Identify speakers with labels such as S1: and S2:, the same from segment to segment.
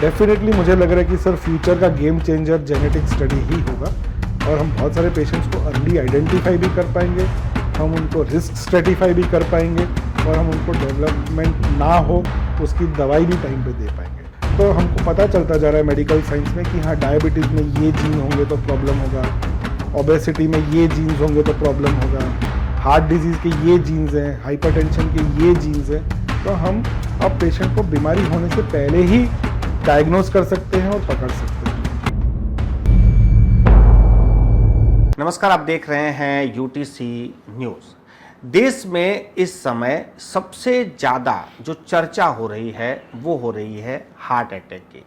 S1: Definitely मुझे लग रहा है कि सर फ्यूचर का गेम चेंजर जेनेटिक स्टडी ही होगा और हम बहुत सारे पेशेंट्स को अर्ली आइडेंटिफाई भी कर पाएंगे, हम उनको रिस्क स्ट्रेटिफाई भी कर पाएंगे और हम उनको डेवलपमेंट ना हो उसकी दवाई भी टाइम पे दे पाएंगे। तो हमको पता चलता जा रहा है मेडिकल साइंस में कि हाँ, डायबिटीज़ में ये जीन होंगे तो प्रॉब्लम होगा, ओबेसिटी में ये जीन्स होंगे तो प्रॉब्लम होगा, हार्ट डिजीज़ के ये जीन्स हैं, हाइपरटेंशन के ये जीन्स हैं। तो हम अब पेशेंट को बीमारी होने से पहले ही डायग्नोज कर सकते हैं और पकड़ सकते हैं।
S2: नमस्कार, आप देख रहे हैं यूटीसी न्यूज़। देश में इस समय सबसे ज़्यादा जो चर्चा हो रही है वो हो रही है हार्ट अटैक की।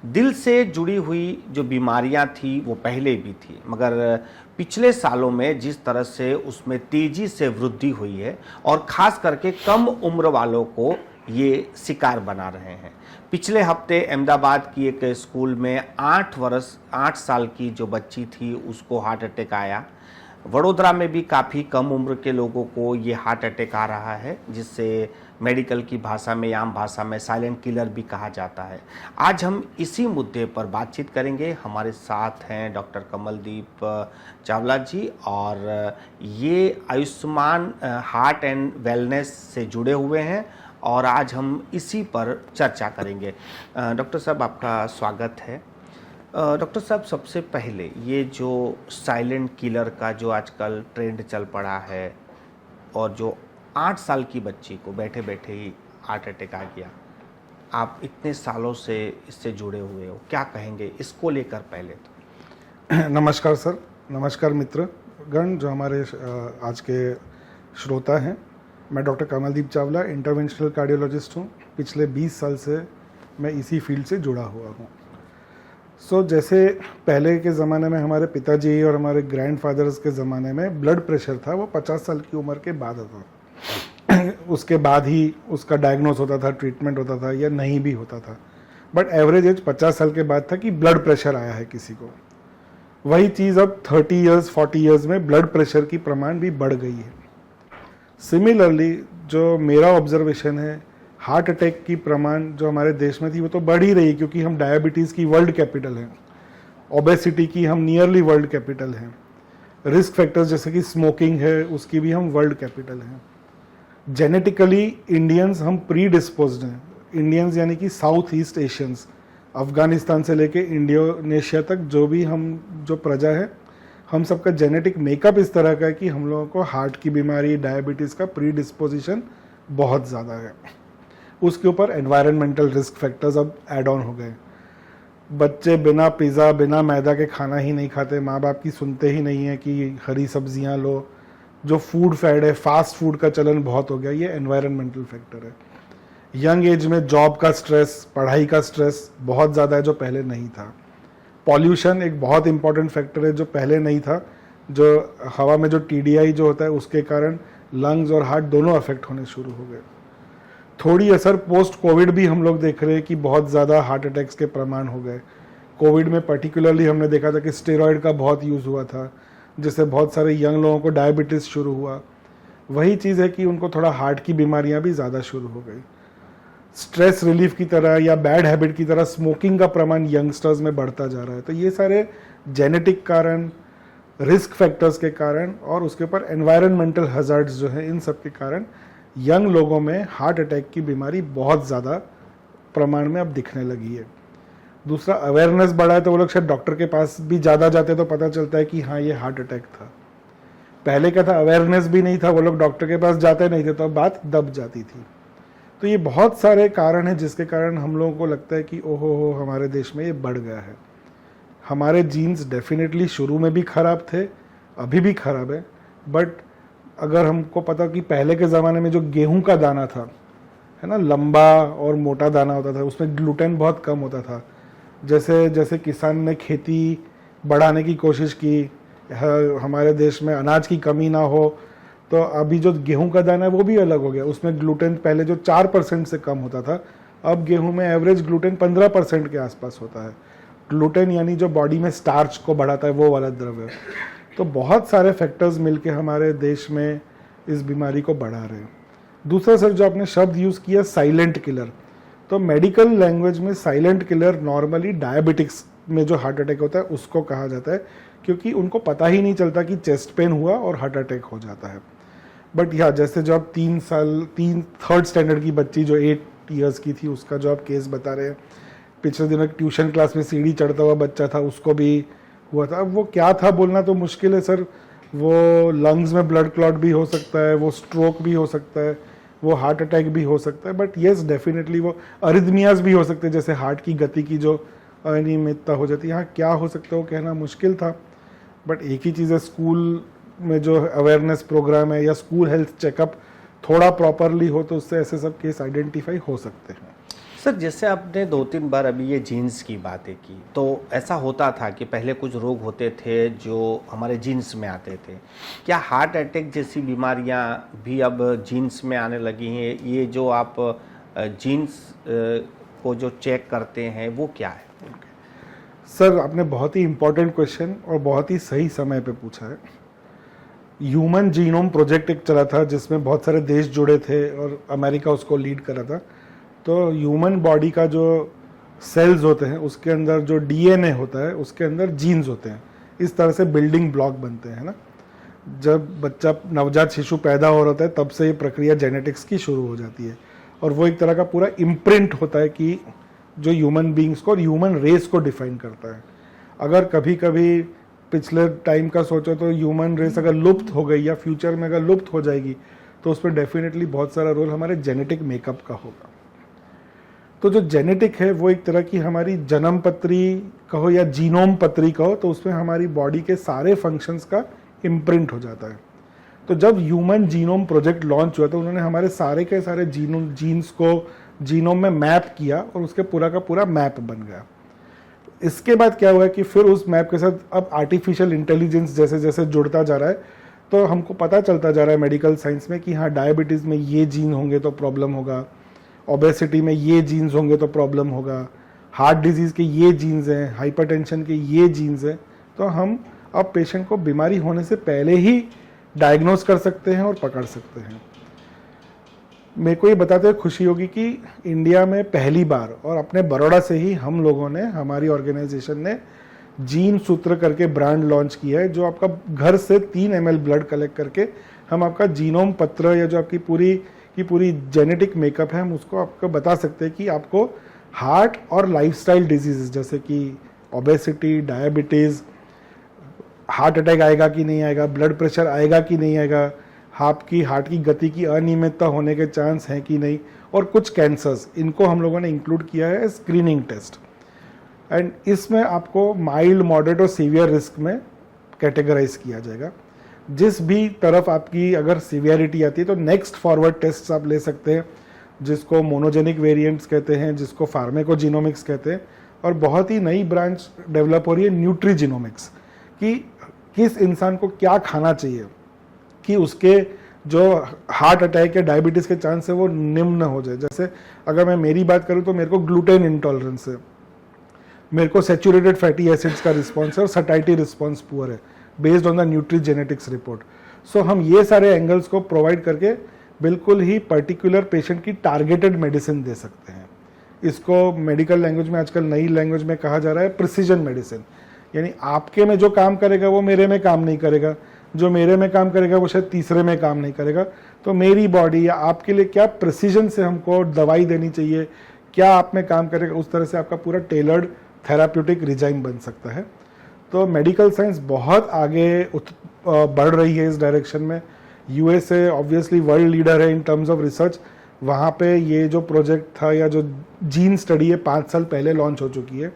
S2: दिल से जुड़ी हुई जो बीमारियां थी वो पहले भी थी, मगर पिछले सालों में जिस तरह से उसमें तेज़ी से वृद्धि हुई है और ख़ास करके कम उम्र वालों को ये शिकार बना रहे हैं। पिछले हफ्ते अहमदाबाद की एक स्कूल में 8 साल की जो बच्ची थी उसको हार्ट अटैक आया। वडोदरा में भी काफ़ी कम उम्र के लोगों को ये हार्ट अटैक आ रहा है, जिससे मेडिकल की भाषा में, आम भाषा में साइलेंट किलर भी कहा जाता है। आज हम इसी मुद्दे पर बातचीत करेंगे। हमारे साथ हैं डॉक्टर कमलदीप चावला जी और ये आयुष्मान हार्ट एंड वेलनेस से जुड़े हुए हैं और आज हम इसी पर चर्चा करेंगे। डॉक्टर साहब, आपका स्वागत है। डॉक्टर साहब, सबसे पहले ये जो साइलेंट किलर का जो आजकल ट्रेंड चल पड़ा है और जो 8 साल की बच्ची को बैठे बैठे ही हार्ट अटैक आ गया, आप इतने सालों से इससे जुड़े हुए हो, क्या कहेंगे इसको लेकर? पहले तो
S1: नमस्कार सर, नमस्कार मित्र गण जो हमारे आज के श्रोता हैं। मैं doctor Kamaldeep Chawla, interventional cardiologist हूँ। पिछले 20 साल से मैं इसी फील्ड से जुड़ा हुआ हूँ। जैसे पहले के ज़माने में हमारे पिताजी और हमारे ग्रैंडफादर्स के ज़माने में ब्लड प्रेशर था, वो 50 साल की उम्र के बाद आता उसके बाद ही उसका डायग्नोस होता था, ट्रीटमेंट होता था या नहीं भी होता था। बट एवरेज एज 50 साल के बाद था कि ब्लड प्रेशर आया है किसी को। वही चीज़ अब 30 ईयर्स 40 ईयर्स में ब्लड प्रेशर की प्रमाण भी बढ़ गई है। सिमिलरली जो मेरा ऑब्जर्वेशन है, हार्ट अटैक की प्रमाण जो हमारे देश में थी वो तो बढ़ ही रही, क्योंकि हम डायबिटीज़ की वर्ल्ड कैपिटल हैं, ओबेसिटी की हम नियरली वर्ल्ड कैपिटल हैं, रिस्क फैक्टर्स जैसे कि स्मोकिंग है उसकी भी हम वर्ल्ड कैपिटल हैं। जेनेटिकली इंडियंस हम प्री डिस्पोज्ड हैं। इंडियंस यानी कि साउथ ईस्ट एशियंस, अफगानिस्तान से लेके इंडोनेशिया तक जो प्रजा है, हम सबका जेनेटिक मेकअप इस तरह का है कि हम लोगों को हार्ट की बीमारी, डायबिटीज़ का प्री डिस्पोजिशन बहुत ज़्यादा है। उसके ऊपर एनवायरनमेंटल रिस्क फैक्टर्स अब ऐड ऑन हो गए। बच्चे बिना पिज़्ज़ा, बिना मैदा के खाना ही नहीं खाते, माँ बाप की सुनते ही नहीं है कि हरी सब्जियाँ लो। जो फूड फैड है, फास्ट फूड का चलन बहुत हो गया, ये एनवायरनमेंटल फैक्टर है। यंग एज में जॉब का स्ट्रेस, पढ़ाई का स्ट्रेस बहुत ज़्यादा है जो पहले नहीं था। पॉल्यूशन एक बहुत इंपॉर्टेंट फैक्टर है जो पहले नहीं था। जो हवा में जो TDI जो होता है उसके कारण लंग्स और हार्ट दोनों अफेक्ट होने शुरू हो गए। थोड़ी असर पोस्ट कोविड भी हम लोग देख रहे हैं कि बहुत ज़्यादा हार्ट अटैक्स के प्रमाण हो गए। कोविड में पर्टिकुलरली हमने देखा था कि स्टेरॉयड का बहुत यूज़ हुआ था, जिससे बहुत सारे यंग लोगों को डायबिटीज़ शुरू हुआ। वही चीज़ है कि उनको थोड़ा हार्ट की बीमारियां भी ज़्यादा शुरू हो गई। स्ट्रेस रिलीफ की तरह या बैड हैबिट की तरह स्मोकिंग का प्रमाण यंगस्टर्स में बढ़ता जा रहा है। तो ये सारे जेनेटिक कारण, रिस्क फैक्टर्स के कारण और उसके ऊपर एनवायरनमेंटल हजार्ड्स जो है, इन सब के कारण यंग लोगों में हार्ट अटैक की बीमारी बहुत ज़्यादा प्रमाण में अब दिखने लगी है। दूसरा, अवेयरनेस बढ़ा है तो वो लोग शायद डॉक्टर के पास भी ज़्यादा जाते तो पता चलता है कि हाँ, ये हार्ट अटैक था। पहले क्या था, अवेयरनेस भी नहीं था, वो लोग डॉक्टर के पास जाते नहीं थे तो बात दब जाती थी। तो ये बहुत सारे कारण हैं जिसके कारण हम लोगों को लगता है कि ओहो हमारे देश में ये बढ़ गया है। हमारे जीन्स डेफिनेटली शुरू में भी ख़राब थे, अभी भी ख़राब है। बट अगर हमको पता कि पहले के ज़माने में जो गेहूं का दाना था, है ना, लंबा और मोटा दाना होता था, उसमें ग्लूटेन बहुत कम होता था। जैसे जैसे किसान ने खेती बढ़ाने की कोशिश की, हमारे देश में अनाज की कमी ना हो, तो अभी जो गेहूं का दाना है वो भी अलग हो गया। उसमें ग्लूटेन पहले जो 4% से कम होता था, अब गेहूं में एवरेज ग्लूटेन 15% के आसपास होता है। ग्लूटेन यानी जो बॉडी में स्टार्च को बढ़ाता है वो वाला द्रव्य। तो बहुत सारे फैक्टर्स मिलके हमारे देश में इस बीमारी को बढ़ा रहे हैं। दूसरा सर, जो आपने शब्द यूज़ किया साइलेंट किलर, तो मेडिकल लैंग्वेज में साइलेंट किलर नॉर्मली डायबिटिक्स में जो हार्ट अटैक होता है उसको कहा जाता है, क्योंकि उनको पता ही नहीं चलता कि चेस्ट पेन हुआ और हार्ट अटैक हो जाता है। बट या जैसे जो आप 3rd स्टैंडर्ड की बच्ची जो 8 इयर्स की थी उसका जो आप केस बता रहे हैं, पिछले दिनों ट्यूशन क्लास में सीढ़ी चढ़ता हुआ बच्चा था, उसको भी हुआ था। अब वो क्या था बोलना तो मुश्किल है सर, वो लंग्स में ब्लड क्लॉट भी हो सकता है, वो स्ट्रोक भी हो सकता है, वो हार्ट अटैक भी हो सकता है, बट येस डेफिनेटली वो अरिथमियाज भी हो सकते हैं, जैसे हार्ट की गति की जो अनियमितता हो जाती है। यहाँ क्या हो सकता है वो कहना मुश्किल था, बट एक ही चीज़ है, स्कूल में जो अवेयरनेस प्रोग्राम है या स्कूल हेल्थ चेकअप थोड़ा प्रॉपरली हो तो उससे ऐसे सब केस आइडेंटिफाई हो सकते हैं।
S2: सर जैसे आपने 2-3 बार अभी ये जीन्स की बातें की, तो ऐसा होता था कि पहले कुछ रोग होते थे जो हमारे जीन्स में आते थे। क्या हार्ट अटैक जैसी बीमारियां भी अब जीन्स में आने लगी हैं? ये जो आप जीन्स को जो चेक करते हैं वो क्या है?
S1: सर आपने बहुत ही इम्पोर्टेंट क्वेश्चन और बहुत ही सही समय पे पूछा है। ह्यूमन जीनोम प्रोजेक्ट एक चला था जिसमें बहुत सारे देश जुड़े थे और अमेरिका उसको लीड करा था। तो ह्यूमन बॉडी का जो सेल्स होते हैं उसके अंदर जो डीएनए होता है उसके अंदर जीन्स होते हैं, इस तरह से बिल्डिंग ब्लॉक बनते हैं ना। जब बच्चा नवजात शिशु पैदा हो रहा है तब से ये प्रक्रिया जेनेटिक्स की शुरू हो जाती है और वो एक तरह का पूरा इम्प्रिंट होता है कि जो ह्यूमन बींग्स को और ह्यूमन रेस को डिफाइन करता है। अगर कभी कभी पिछले टाइम का सोचो तो ह्यूमन रेस अगर लुप्त हो गई या फ्यूचर में अगर लुप्त हो जाएगी तो उस पर डेफिनेटली बहुत सारा रोल हमारे जेनेटिक मेकअप का होगा। तो जो जेनेटिक है वो एक तरह की हमारी जन्म पत्री कहो या जीनोम पत्री कहो, तो उसमें हमारी बॉडी के सारे फंक्शंस का इम्प्रिंट हो जाता है। तो जब ह्यूमन जीनोम प्रोजेक्ट लॉन्च हुआ तो उन्होंने हमारे सारे के सारे जीन्स को जीनोम में मैप किया और उसके पूरा का पूरा मैप बन गया। इसके बाद क्या हुआ कि फिर उस मैप के साथ अब आर्टिफिशियल इंटेलिजेंस जैसे जैसे जुड़ता जा रहा है तो हमको पता चलता जा रहा है मेडिकल साइंस में कि हाँ डायबिटीज़ में ये जीन होंगे तो प्रॉब्लम होगा, ओबेसिटी में ये जीन्स होंगे तो प्रॉब्लम होगा, हार्ट डिजीज़ के ये जीन्स हैं, हाइपरटेंशन के ये जीन्स हैं। तो हम अब पेशेंट को बीमारी होने से पहले ही डायग्नोस कर सकते हैं और पकड़ सकते हैं। मेरे को ये बताते हुए खुशी होगी कि इंडिया में पहली बार और अपने बड़ौदा से ही हम लोगों ने, हमारी ऑर्गेनाइजेशन ने जीन सूत्र करके ब्रांड लॉन्च किया है, जो आपका घर से 3 ml ब्लड कलेक्ट करके हम आपका जीनोम पत्र या जो आपकी पूरी जेनेटिक मेकअप है हम उसको आपको बता सकते हैं कि आपको हार्ट और लाइफस्टाइल डिजीज़ जैसे कि ओबेसिटी, डायबिटीज़, हार्ट अटैक आएगा कि नहीं आएगा, ब्लड प्रेशर आएगा कि नहीं आएगा, आपकी हार्ट की गति की अनियमितता होने के चांस हैं कि नहीं, और कुछ कैंसर्स, इनको हम लोगों ने इंक्लूड किया है स्क्रीनिंग टेस्ट। एंड इसमें आपको माइल्ड, मॉडरेट और सीवियर रिस्क में कैटेगराइज किया जाएगा। जिस भी तरफ आपकी अगर सीवियरिटी आती है तो नेक्स्ट फॉरवर्ड टेस्ट आप ले सकते हैं, जिसको मोनोजेनिक वेरिएंट्स कहते हैं, जिसको फार्मेकोजिनोमिक्स कहते हैं। और बहुत ही नई ब्रांच डेवलप हो रही है न्यूट्रीजिनोमिक्स, कि किस इंसान को क्या खाना चाहिए कि उसके जो हार्ट अटैक या डायबिटीज़ के चांस है वो निम्न हो जाए। जैसे अगर मैं मेरी बात करूं तो मेरे को ग्लूटेन इंटॉलरेंस है, मेरे को सैचुरेटेड फैटी एसिड्स का रिस्पॉन्स है और सटाइटी रिस्पॉन्स पुअर है based on the nutrigenetics report. So हम ये सारे एंगल्स को प्रोवाइड करके बिल्कुल ही पर्टिकुलर पेशेंट की टारगेटेड मेडिसिन दे सकते हैं। इसको मेडिकल लैंग्वेज में आजकल नई लैंग्वेज में कहा जा रहा है प्रिसीजन मेडिसिन, यानी आपके में जो काम करेगा वो मेरे में काम नहीं करेगा, जो मेरे में काम करेगा वो शायद तीसरे में काम नहीं करेगा। तो मेरी बॉडी या आपके लिए क्या प्रिसीजन से हमको दवाई देनी चाहिए, क्या आप में काम करेगा, उस तरह से आपका पूरा टेलर्ड थेराप्यूटिक रिजाइम बन सकता है। तो मेडिकल साइंस बहुत आगे बढ़ रही है इस डायरेक्शन में। यूएसए ऑब्वियसली वर्ल्ड लीडर है इन टर्म्स ऑफ रिसर्च। वहाँ पे ये जो प्रोजेक्ट था या जो जीन स्टडी है 5 साल पहले लॉन्च हो चुकी है।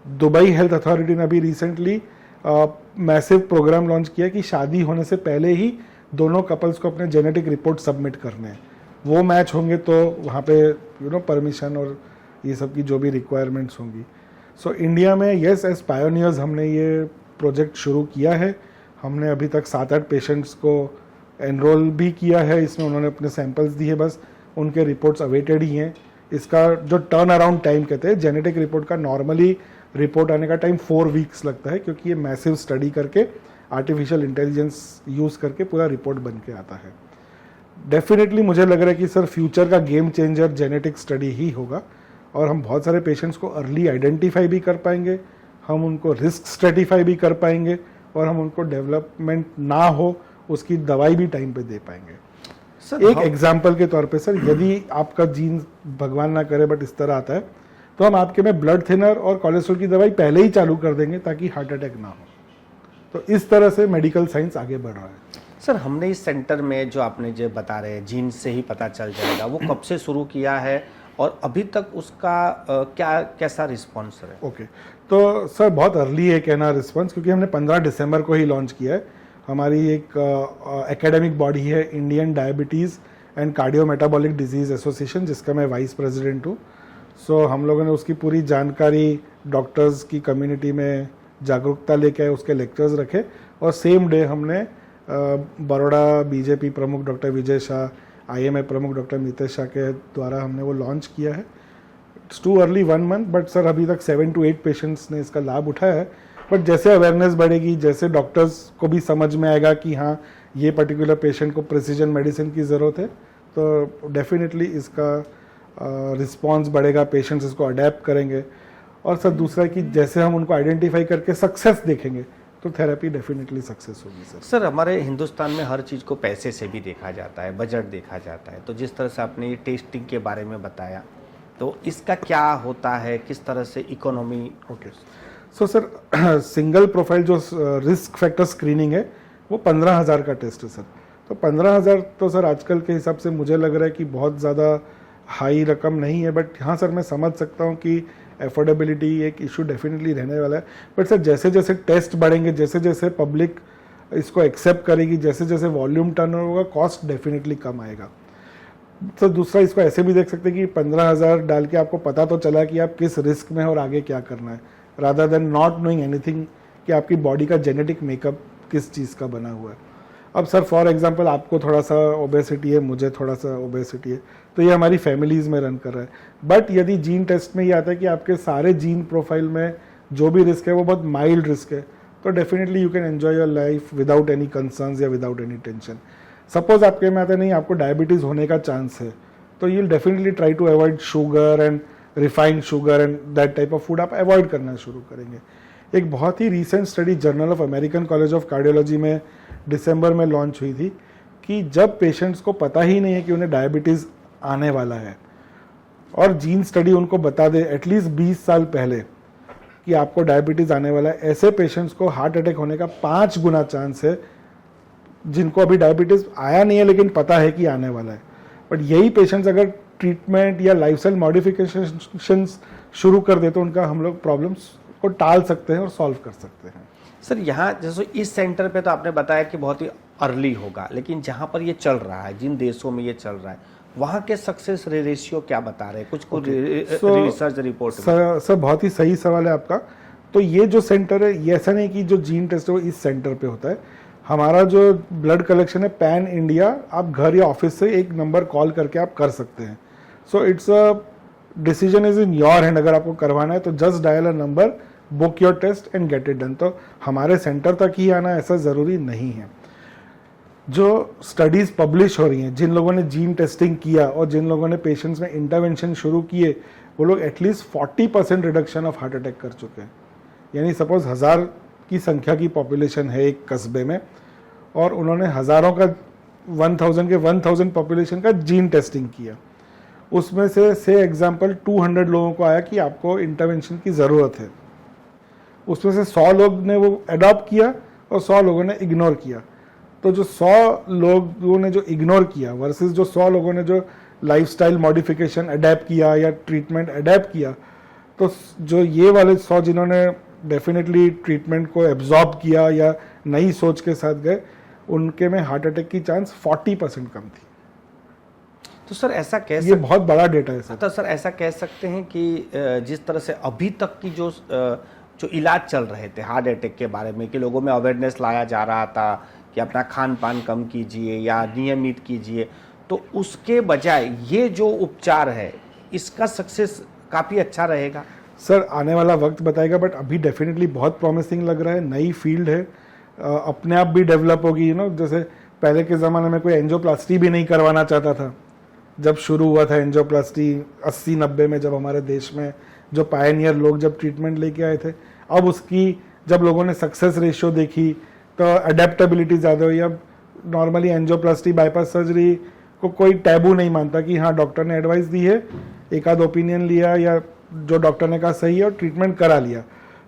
S1: दुबई हेल्थ अथॉरिटी ने अभी रिसेंटली मैसिव प्रोग्राम लॉन्च किया कि शादी होने से पहले ही दोनों कपल्स को अपने जेनेटिक रिपोर्ट सबमिट करने हैं। वो मैच होंगे तो वहाँ पे परमिशन और ये सब की जो भी रिक्वायरमेंट्स होंगी। सो इंडिया में येस एज पायोनियर्स हमने ये प्रोजेक्ट शुरू किया है। हमने अभी तक 7-8 पेशेंट्स को एनरोल भी किया है इसमें, उन्होंने अपने सैंपल्स दिए, बस उनके रिपोर्ट्स अवेटेड ही हैं। इसका जो टर्न अराउंड टाइम कहते हैं जेनेटिक रिपोर्ट का, नॉर्मली रिपोर्ट आने का टाइम 4 वीक्स लगता है, क्योंकि ये मैसिव स्टडी करके आर्टिफिशियल इंटेलिजेंस यूज़ करके पूरा रिपोर्ट बन के आता है। डेफिनेटली मुझे लग रहा है कि सर फ्यूचर का गेम चेंजर जेनेटिक स्टडी ही होगा, और हम बहुत सारे पेशेंट्स को अर्ली आइडेंटिफाई भी कर पाएंगे, हम उनको रिस्क स्ट्रेटिफाई भी कर पाएंगे और हम उनको डेवलपमेंट ना हो उसकी दवाई भी टाइम पे दे पाएंगे।
S2: सर
S1: एक एग्जाम्पल के तौर पे सर, यदि आपका जीन भगवान ना करे बट इस तरह आता है तो हम आपके में ब्लड थिनर और कोलेस्ट्रॉल की दवाई पहले ही चालू कर देंगे ताकि हार्ट अटैक ना हो। तो इस तरह से मेडिकल साइंस आगे बढ़ रहा है।
S2: सर हमने इस सेंटर में जो आपने जो बता रहे हैं जीन से ही पता चल जाएगा, वो कब से शुरू किया है और अभी तक उसका क्या कैसा रिस्पॉन्स है?
S1: ओके, तो सर बहुत अर्ली है कहना रिस्पॉन्स, क्योंकि हमने 15 दिसंबर को ही लॉन्च किया है। हमारी एक एकेडमिक बॉडी है Indian diabetes and cardio metabolic disease association, जिसका मैं वाइस प्रेसिडेंट हूँ। सो हम लोगों ने उसकी पूरी जानकारी डॉक्टर्स की कम्युनिटी में जागरूकता लेके आए, उसके लेक्चर्स रखे और सेम डे हमने बड़ौदा बीजेपी प्रमुख डॉक्टर विजय शाह, IMA प्रमुख डॉक्टर मितेश शाह के द्वारा हमने वो लॉन्च किया है। It's too early 1 month, but sir अभी तक 7 to 8 पेशेंट्स ने इसका लाभ उठाया है। बट जैसे अवेयरनेस बढ़ेगी, जैसे डॉक्टर्स को भी समझ में आएगा कि हाँ ये पर्टिकुलर पेशेंट को प्रिसीजन मेडिसिन की ज़रूरत है, तो डेफिनेटली इसका रिस्पॉन्स बढ़ेगा, पेशेंट्स इसको अडेप्ट करेंगे। और सर दूसरा कि जैसे हम उनको आइडेंटिफाई करके सक्सेस देखेंगे तो थेरेपी डेफिनेटली सक्सेस होगी सर।
S2: सर हमारे हिंदुस्तान में हर चीज़ को पैसे से भी देखा जाता है, बजट देखा जाता है, तो जिस तरह से आपने ये टेस्टिंग के बारे में बताया, तो इसका क्या होता है, किस तरह से economy?
S1: Okay, so sir single profile जो रिस्क फैक्टर स्क्रीनिंग है वो 15,000 का टेस्ट है सर। तो 15,000 तो सर आजकल के हिसाब से मुझे लग रहा है कि बहुत ज़्यादा हाई रकम नहीं है, बट हाँ सर मैं समझ सकता हूँ कि एफोर्डेबिलिटी एक इशू डेफिनेटली रहने वाला है। बट सर जैसे जैसे टेस्ट बढ़ेंगे, जैसे जैसे पब्लिक इसको एक्सेप्ट करेगी, जैसे जैसे वॉल्यूम टर्न होगा, कॉस्ट डेफिनेटली कम आएगा। तो दूसरा इसको ऐसे भी देख सकते हैं कि 15,000 डाल के आपको पता तो चला कि आप किस रिस्क में हैं और आगे क्या करना है, rather than not knowing anything कि आपकी बॉडी का जेनेटिक मेकअप किस चीज़ का बना हुआ है। अब सर फॉर एग्जांपल आपको थोड़ा सा ओबेसिटी है, मुझे थोड़ा सा ओबेसिटी है, तो ये हमारी फैमिलीज़ में रन कर रहा है। बट यदि जीन टेस्ट में ये आता है कि आपके सारे जीन प्रोफाइल में जो भी रिस्क है वो बहुत माइल्ड रिस्क है, तो definitely you can enjoy your life without any concerns या विदाउट एनी टेंशन। सपोज आपके में आता नहीं, आपको डायबिटीज़ होने का चांस है, तो you will definitely try to avoid sugar and refined sugar and that type of food आप अवॉइड करना शुरू करेंगे। एक बहुत ही recent study Journal of American College of Cardiology में दिसंबर में लॉन्च हुई थी कि जब पेशेंट्स को पता ही नहीं है कि उन्हें डायबिटीज़ आने वाला है और जीन स्टडी उनको बता दे एटलीस्ट 20 साल पहले कि आपको डायबिटीज़ आने वाला है, ऐसे पेशेंट्स को हार्ट अटैक होने का 5 गुना चांस है जिनको अभी डायबिटीज़ आया नहीं है लेकिन पता है कि आने वाला है। बट यही पेशेंट्स अगर ट्रीटमेंट या लाइफस्टाइल मॉडिफिकेशंस शुरू कर दे तो उनका हम लोग प्रॉब्लम्स को टाल सकते हैं और सॉल्व कर सकते हैं।
S2: सर यहाँ जैसे इस सेंटर पे तो आपने बताया कि बहुत ही अर्ली होगा, लेकिन जहाँ पर ये चल रहा है, जिन देशों में ये चल रहा है, वहाँ के सक्सेस रेशियो क्या बता रहे हैं? कुछ रिसर्च रिपोर्ट?
S1: सर बहुत ही सही सवाल है आपका। तो ये जो सेंटर है, ये ऐसा नहीं कि जो जीन टेस्ट है वो इस सेंटर पे होता है। हमारा जो ब्लड कलेक्शन है पैन इंडिया, आप घर या ऑफिस से एक नंबर कॉल करके आप कर सकते हैं। So it's a decision is in your hand. अगर आपको करवाना है तो just dial a number, book your test and get it done. तो हमारे सेंटर तक ही आना ऐसा ज़रूरी नहीं है। जो स्टडीज़ पब्लिश हो रही हैं, जिन लोगों ने जीन टेस्टिंग किया और जिन लोगों ने पेशेंट्स में इंटरवेंशन शुरू किए, वो लोग at least 40% reduction of heart attack कर चुके हैं। यानी सपोज 1000 की संख्या की पॉपुलेशन है एक कस्बे में और उन्होंने हज़ारों का 1000 पॉपुलेशन का जीन टेस्टिंग किया, उसमें से एग्जाम्पल 200 लोगों को आया कि आपको इंटरवेंशन की ज़रूरत है। उसमें से 100 लोग ने वो अडॉप्ट किया और 100 लोगों ने इग्नोर किया। तो जो 100 लोगों ने जो इग्नोर किया वर्सेस जो 100 लोगों ने जो लाइफस्टाइल मॉडिफिकेशन अडेप्ट किया या ट्रीटमेंट अडेप्ट किया, तो जो ये वाले 100 जिन्होंने डेफिनेटली ट्रीटमेंट को एब्जॉर्ब किया या नई सोच के साथ गए, उनके में हार्ट अटैक की चांस 40% कम थी।
S2: तो सर ऐसा
S1: ये बहुत बड़ा डेटा है सर।
S2: तो सर ऐसा कह सकते हैं कि जिस तरह से अभी तक की जो इलाज चल रहे थे हार्ट अटैक के बारे में, कि लोगों में अवेयरनेस लाया जा रहा था कि अपना खान पान कम कीजिए या नियमित कीजिए, तो उसके बजाय ये जो उपचार है इसका सक्सेस काफ़ी अच्छा रहेगा?
S1: सर आने वाला वक्त बताएगा, बट अभी डेफिनेटली बहुत प्रॉमिसिंग लग रहा है। नई फील्ड है, अपने आप भी डेवलप होगी। जैसे पहले के ज़माने में कोई एंजियोप्लास्टी भी नहीं करवाना चाहता था, जब शुरू हुआ था एंजियोप्लास्टी 80-90 में, जब हमारे देश में जो पायनियर लोग जब ट्रीटमेंट लेके आए थे, अब उसकी जब लोगों ने सक्सेस रेशियो देखी तो अडेप्टेबिलिटी ज़्यादा हुई। अब नॉर्मली एंजियोप्लास्टी बाईपास सर्जरी को कोई टैबू नहीं मानता कि हाँ डॉक्टर ने एडवाइस दी है, एक आध ओपिनियन लिया या जो डॉक्टर ने कहा सही है और ट्रीटमेंट करा लिया।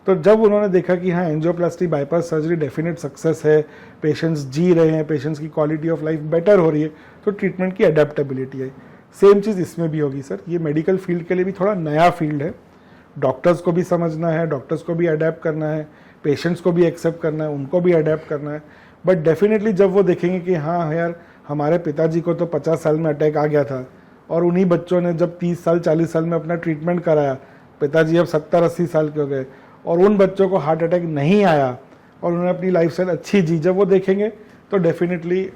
S1: तो जब उन्होंने देखा कि हाँ angioplasty bypass surgery definite success है, पेशेंट्स जी रहे हैं, पेशेंट्स की क्वालिटी ऑफ लाइफ बेटर हो रही है, तो ट्रीटमेंट की अडेप्टेबिलिटी है। सेम चीज़ इसमें भी होगी सर। ये मेडिकल फील्ड के लिए भी थोड़ा नया फील्ड है, डॉक्टर्स को भी समझना है, डॉक्टर्स को भी अडेप्ट करना है, पेशेंट्स को भी एक्सेप्ट करना है, उनको भी अडेप्ट करना है। बट डेफिनेटली जब वो देखेंगे कि हाँ यार हमारे पिताजी को तो 50 साल में अटैक आ गया था और उन्हीं बच्चों ने जब 30 साल 40 साल में अपना ट्रीटमेंट कराया, पिताजी अब 70-80 साल के हो गए और उन बच्चों को हार्ट अटैक नहीं आया और उन्होंने अपनी लाइफस्टाइल अच्छी जी, जब वो देखेंगे तो डेफिनेटली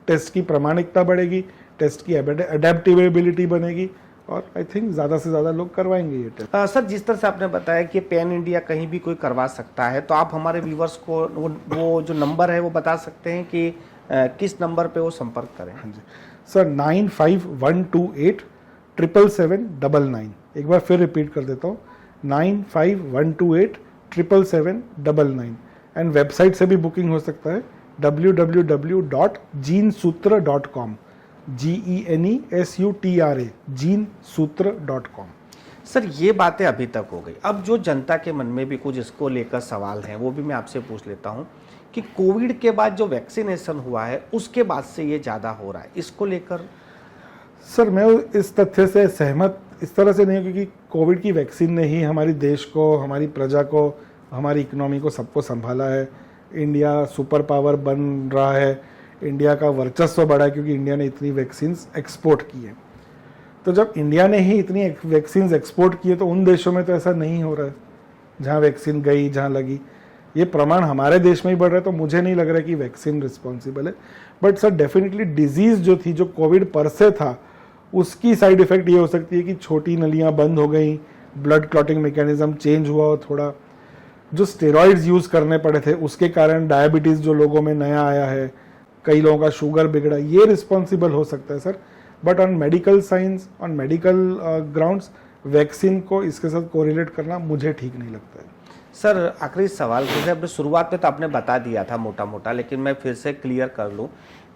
S1: टेस्ट की प्रामाणिकता बढ़ेगी, टेस्ट की अडेप्टेबिलिटी बनेगी और आई थिंक ज़्यादा से ज़्यादा लोग करवाएंगे ये टेस्ट।
S2: सर, जिस तरह से आपने बताया कि पैन इंडिया कहीं भी कोई करवा सकता है, तो आप हमारे व्यूवर्स को वो जो नंबर है वो बता सकते हैं कि किस नंबर पे वो संपर्क करें?
S1: हाँ जी सर, 9512877799। एक बार फिर रिपीट कर देता हूँ, 9512877799। एंड वेबसाइट से भी बुकिंग हो सकता है www.genesutra.com, GENESUTRA, genesutra.com।
S2: सर, ये बातें अभी तक हो गई। अब जो जनता के मन में भी कुछ इसको लेकर सवाल हैं, वो भी मैं आपसे पूछ लेता हूँ कि कोविड के बाद जो वैक्सीनेशन हुआ है उसके बाद से ये ज़्यादा हो रहा है, इसको लेकर?
S1: सर, मैं इस तथ्य से सहमत इस तरह से नहीं हूँ, क्योंकि कोविड की वैक्सीन ने ही हमारी देश को, हमारी प्रजा को, हमारी इकोनॉमी को, सबको संभाला है। इंडिया सुपर पावर बन रहा है, इंडिया का वर्चस्व बढ़ा है क्योंकि इंडिया ने इतनी वैक्सीन्स एक्सपोर्ट की है। तो जब इंडिया ने ही इतनी वैक्सीन्स एक्सपोर्ट की है तो उन देशों में तो ऐसा नहीं हो रहा है जहाँ वैक्सीन गई, जहाँ लगी। ये प्रमाण हमारे देश में ही बढ़ रहा है, तो मुझे नहीं लग रहा है कि वैक्सीन रिस्पॉन्सिबल है। बट सर डेफिनेटली डिजीज़ जो थी, जो कोविड पर से था, उसकी साइड इफ़ेक्ट ये हो सकती है कि छोटी नलियाँ बंद हो गई, ब्लड क्लॉटिंग मैकेनिज्म चेंज हुआ, और थोड़ा जो स्टेरॉइड्स यूज़ करने पड़े थे उसके कारण डायबिटीज़ जो लोगों में नया आया है, कई लोगों का शुगर बिगड़ा, ये रिस्पॉन्सिबल हो सकता है sir. But on medical science, on medical grounds, vaccine को इसके साथ कोरिलेट करना मुझे ठीक नहीं लगता है।
S2: सर, आखिरी सवाल, जैसे अपने शुरुआत में तो आपने बता दिया था मोटा मोटा, लेकिन मैं फिर से क्लियर कर लूँ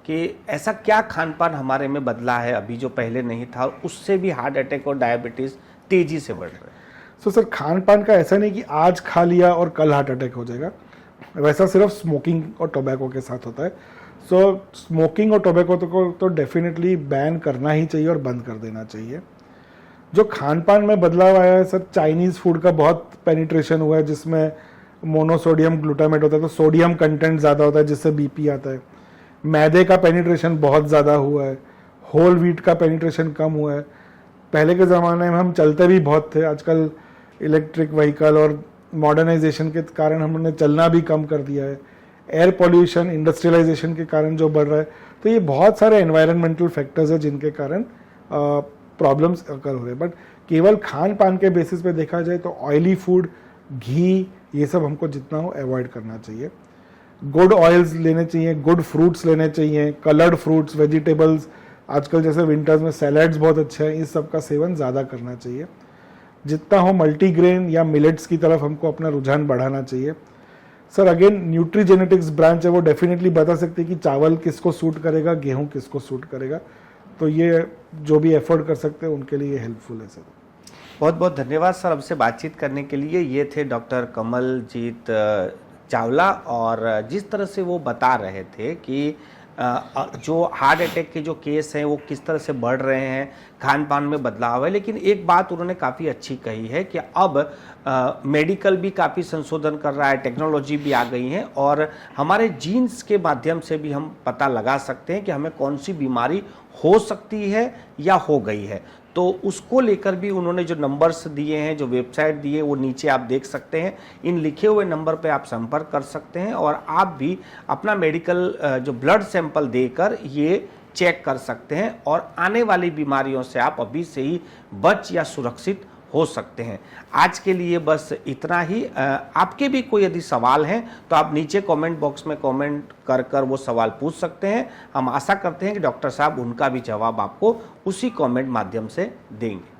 S2: कि ऐसा क्या खान पान हमारे में बदला है अभी जो पहले नहीं था, उससे भी हार्ट अटैक और डायबिटीज़ तेज़ी से बढ़ रहे हैं?
S1: तो सर खान पान का ऐसा नहीं कि आज खा लिया और कल हार्ट अटैक हो जाएगा, वैसा सिर्फ स्मोकिंग और टोबैको के साथ होता है। सो स्मोकिंग और टोबैको को तो डेफिनेटली बैन करना ही चाहिए और बंद कर देना चाहिए। जो खान पान में बदलाव आया है सर, चाइनीज़ फूड का बहुत पेनिट्रेशन हुआ है, जिसमें मोनोसोडियम ग्लूटामेट होता है, तो सोडियम कंटेंट ज़्यादा होता है जिससे बीपी आता है। मैदे का पेनिट्रेशन बहुत ज़्यादा हुआ है, होल व्हीट का पेनिट्रेशन कम हुआ है। पहले के ज़माने में हम चलते भी बहुत थे, आजकल इलेक्ट्रिक व्हीकल और मॉडर्नाइजेशन के कारण हमने चलना भी कम कर दिया है। एयर पॉल्यूशन, इंडस्ट्रियलाइजेशन के कारण जो बढ़ रहा है, तो ये बहुत सारे एनवायरनमेंटल फैक्टर्स है जिनके कारण प्रॉब्लम्स अकर हो रहे हैं। बट केवल खान पान के बेसिस पे देखा जाए तो ऑयली फूड, घी, ये सब हमको जितना हो अवॉइड करना चाहिए। गुड ऑयल्स लेने चाहिए, गुड फ्रूट्स लेने चाहिए, कलर्ड फ्रूट्स, वेजिटेबल्स, आजकल जैसे विंटर्स में सैलड्स बहुत अच्छे हैं, इस सब का सेवन ज़्यादा करना चाहिए। जितना हो मल्टीग्रेन या मिलेट्स की तरफ हमको अपना रुझान बढ़ाना चाहिए। सर अगेन न्यूट्रीजेनेटिक्स ब्रांच है, वो डेफिनेटली बता सकती है कि चावल किसको सूट करेगा, गेहूं किसको सूट करेगा, तो ये जो भी एफर्ट कर सकते हैं उनके लिए हेल्पफुल है सर।
S2: बहुत बहुत धन्यवाद सर हमसे बातचीत करने के लिए। ये थे डॉक्टर कमलजीत चावला, और जिस तरह से वो बता रहे थे कि जो हार्ट अटैक के जो केस हैं वो किस तरह से बढ़ रहे हैं, खान पान में बदलाव है। लेकिन एक बात उन्होंने काफ़ी अच्छी कही है कि अब मेडिकल भी काफ़ी संशोधन कर रहा है, टेक्नोलॉजी भी आ गई है, और हमारे जीन्स के माध्यम से भी हम पता लगा सकते हैं कि हमें कौन सी बीमारी हो सकती है या हो गई है। तो उसको लेकर भी उन्होंने जो नंबर्स दिए हैं, जो वेबसाइट दिए, वो नीचे आप देख सकते हैं। इन लिखे हुए नंबर पे आप संपर्क कर सकते हैं और आप भी अपना मेडिकल जो ब्लड सैंपल देकर ये चेक कर सकते हैं और आने वाली बीमारियों से आप अभी से ही बच या सुरक्षित हो सकते हैं। आज के लिए बस इतना ही। आपके भी कोई यदि सवाल हैं तो आप नीचे कमेंट बॉक्स में कमेंट कर वो सवाल पूछ सकते हैं। हम आशा करते हैं कि डॉक्टर साहब उनका भी जवाब आपको उसी कमेंट माध्यम से देंगे।